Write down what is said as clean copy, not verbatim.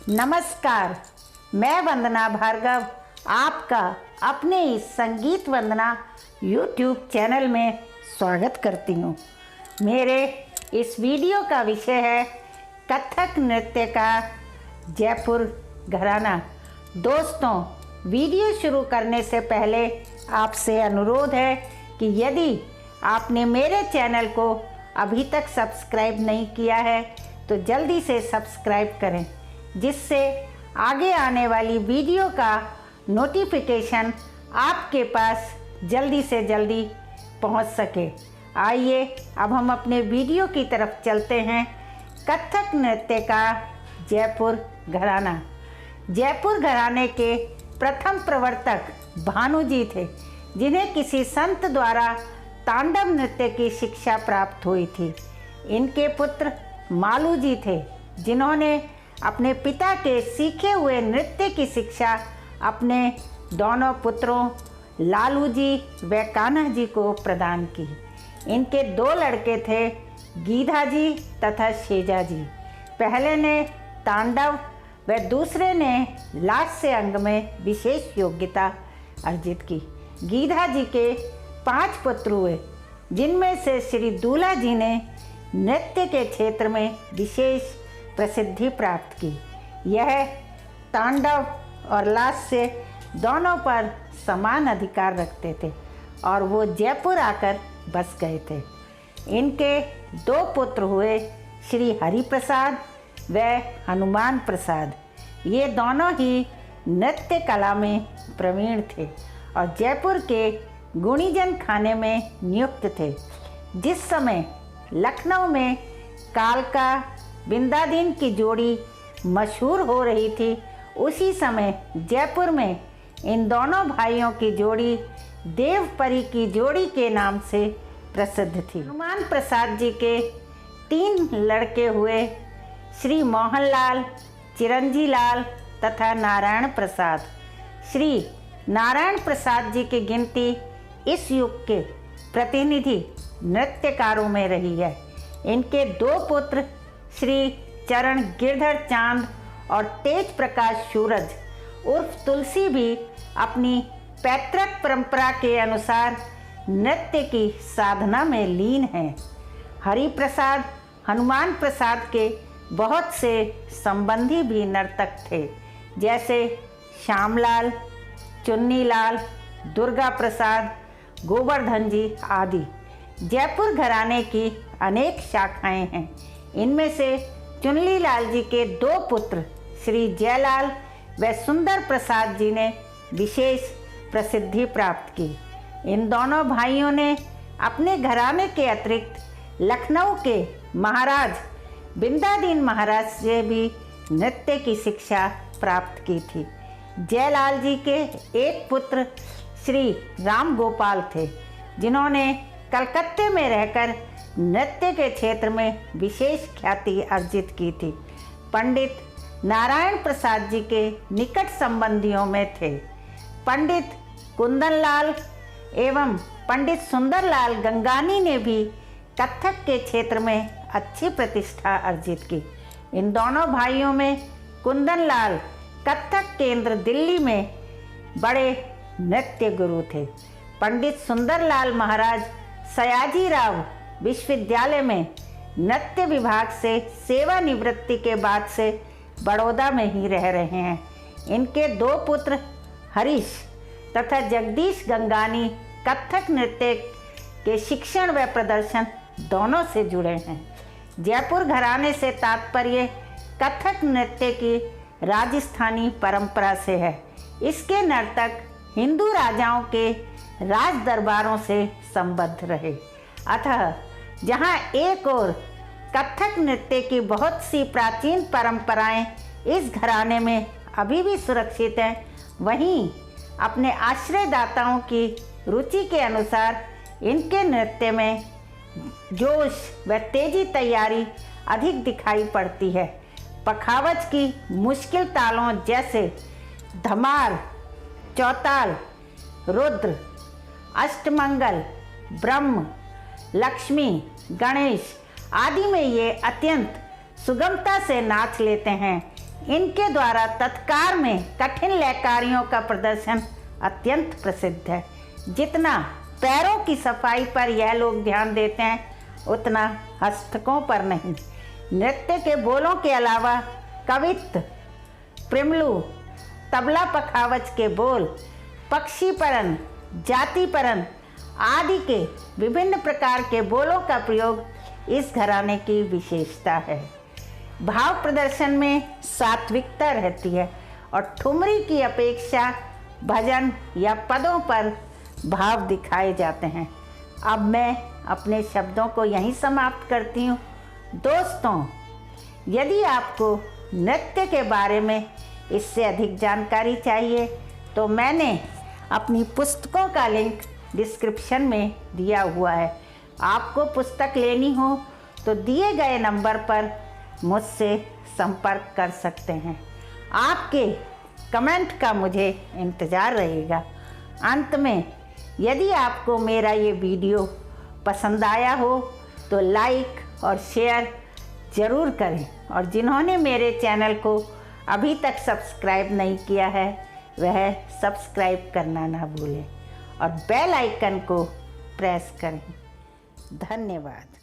नमस्कार, मैं वंदना भार्गव आपका अपने इस संगीत वंदना YouTube चैनल में स्वागत करती हूँ। मेरे इस वीडियो का विषय है कथक नृत्य का जयपुर घराना। दोस्तों, वीडियो शुरू करने से पहले आपसे अनुरोध है कि यदि आपने मेरे चैनल को अभी तक सब्सक्राइब नहीं किया है तो जल्दी से सब्सक्राइब करें, जिससे आगे आने वाली वीडियो का नोटिफिकेशन आपके पास जल्दी से जल्दी पहुंच सके। आइए अब हम अपने वीडियो की तरफ चलते हैं। कथक नृत्य का जयपुर घराना। जयपुर घराने के प्रथम प्रवर्तक भानु जी थे, जिन्हें किसी संत द्वारा तांडव नृत्य की शिक्षा प्राप्त हुई थी। इनके पुत्र मालू जी थे, जिन्होंने अपने पिता के सीखे हुए नृत्य की शिक्षा अपने दोनों पुत्रों लालू जी व कान्हा जी को प्रदान की। इनके दो लड़के थे, गीधा जी तथा शेजा जी। पहले ने तांडव व दूसरे ने लास्य अंग में विशेष योग्यता अर्जित की। गीधा जी के 5 पुत्र हुए, जिनमें से श्री दूल्हा जी ने नृत्य के क्षेत्र में विशेष प्रसिद्धि प्राप्त की। यह तांडव और लास्य दोनों पर समान अधिकार रखते थे और वो जयपुर आकर बस गए थे। इनके 2 पुत्र हुए, श्री हरि प्रसाद व हनुमान प्रसाद। ये दोनों ही नृत्य कला में प्रवीण थे और जयपुर के गुणीजन खाने में नियुक्त थे। जिस समय लखनऊ में कालका बिंदादीन की जोड़ी मशहूर हो रही थी, उसी समय जयपुर में इन दोनों भाइयों की जोड़ी देवपरी की जोड़ी के नाम से प्रसिद्ध थी। हनुमान प्रसाद जी के 3 लड़के हुए, श्री मोहनलाल, चिरंजी लाल तथा नारायण प्रसाद। श्री नारायण प्रसाद जी की गिनती इस युग के प्रतिनिधि नृत्यकारों में रही है। इनके 2 पुत्र श्री चरण गिरधर चांद और तेज प्रकाश सूरज उर्फ तुलसी भी अपनी पैतृक परंपरा के अनुसार नृत्य की साधना में लीन हैं। हरि प्रसाद हनुमान प्रसाद के बहुत से संबंधी भी नर्तक थे, जैसे श्यामलाल, चुन्नीलाल, दुर्गा प्रसाद, गोवर्धन जी आदि। जयपुर घराने की अनेक शाखाएं हैं। इनमें से चुन्नीलाल जी के 2 पुत्र श्री जयलाल व सुंदर प्रसाद जी ने विशेष प्रसिद्धि प्राप्त की। इन दोनों भाइयों ने अपने घराने के अतिरिक्त लखनऊ के महाराज बिंदादीन महाराज से भी नृत्य की शिक्षा प्राप्त की थी। जयलाल जी के एक पुत्र श्री राम गोपाल थे, जिन्होंने कलकत्ते में रहकर नृत्य के क्षेत्र में विशेष ख्याति अर्जित की थी। पंडित नारायण प्रसाद जी के निकट संबंधियों में थे। पंडित कुंदनलाल एवं पंडित सुंदरलाल गंगानी ने भी कथक के क्षेत्र में अच्छी प्रतिष्ठा अर्जित की। इन दोनों भाइयों में कुंदनलाल कथक केंद्र दिल्ली में बड़े नृत्य गुरु थे। पंडित सुंदरलाल महाराज सयाजीराव विश्वविद्यालय में नृत्य विभाग से सेवानिवृत्ति के बाद से बड़ौदा में ही रह रहे हैं। इनके 2 पुत्र हरीश तथा जगदीश गंगानी कथक नृत्य के शिक्षण व प्रदर्शन दोनों से जुड़े हैं। जयपुर घराने से तात्पर्य कथक नृत्य की राजस्थानी परंपरा से है। इसके नर्तक हिंदू राजाओं के राज दरबारों से संबद्ध रहे। अतः जहाँ एक ओर कथक नृत्य की बहुत सी प्राचीन परंपराएं इस घराने में अभी भी सुरक्षित हैं, वहीं अपने आश्रयदाताओं की रुचि के अनुसार इनके नृत्य में जोश व तेजी तैयारी अधिक दिखाई पड़ती है। पखावज की मुश्किल तालों जैसे धमार, चौताल, रुद्र, अष्टमंगल, ब्रह्म, लक्ष्मी, गणेश आदि में ये अत्यंत सुगमता से नाच लेते हैं। इनके द्वारा तत्कार में कठिन लय कार्यों का प्रदर्शन अत्यंत प्रसिद्ध है। जितना पैरों की सफाई पर यह लोग ध्यान देते हैं उतना हस्तकों पर नहीं। नृत्य के बोलों के अलावा कवित्त, प्रिमलू, तबला पखावज के बोल, पक्षीपरन, जातिपरन आदि के विभिन्न प्रकार के बोलों का प्रयोग इस घराने की विशेषता है। भाव प्रदर्शन में सात्विकता रहती है और ठुमरी की अपेक्षा भजन या पदों पर भाव दिखाए जाते हैं। अब मैं अपने शब्दों को यहीं समाप्त करती हूँ। दोस्तों, यदि आपको नृत्य के बारे में इससे अधिक जानकारी चाहिए तो मैंने अपनी पुस्तकों का लिंक डिस्क्रिप्शन में दिया हुआ है। आपको पुस्तक लेनी हो तो दिए गए नंबर पर मुझसे संपर्क कर सकते हैं। आपके कमेंट का मुझे इंतज़ार रहेगा। अंत में, यदि आपको मेरा ये वीडियो पसंद आया हो तो लाइक और शेयर ज़रूर करें और जिन्होंने मेरे चैनल को अभी तक सब्सक्राइब नहीं किया है वह सब्सक्राइब करना ना भूलें और बेल आइकन को प्रेस करें। धन्यवाद।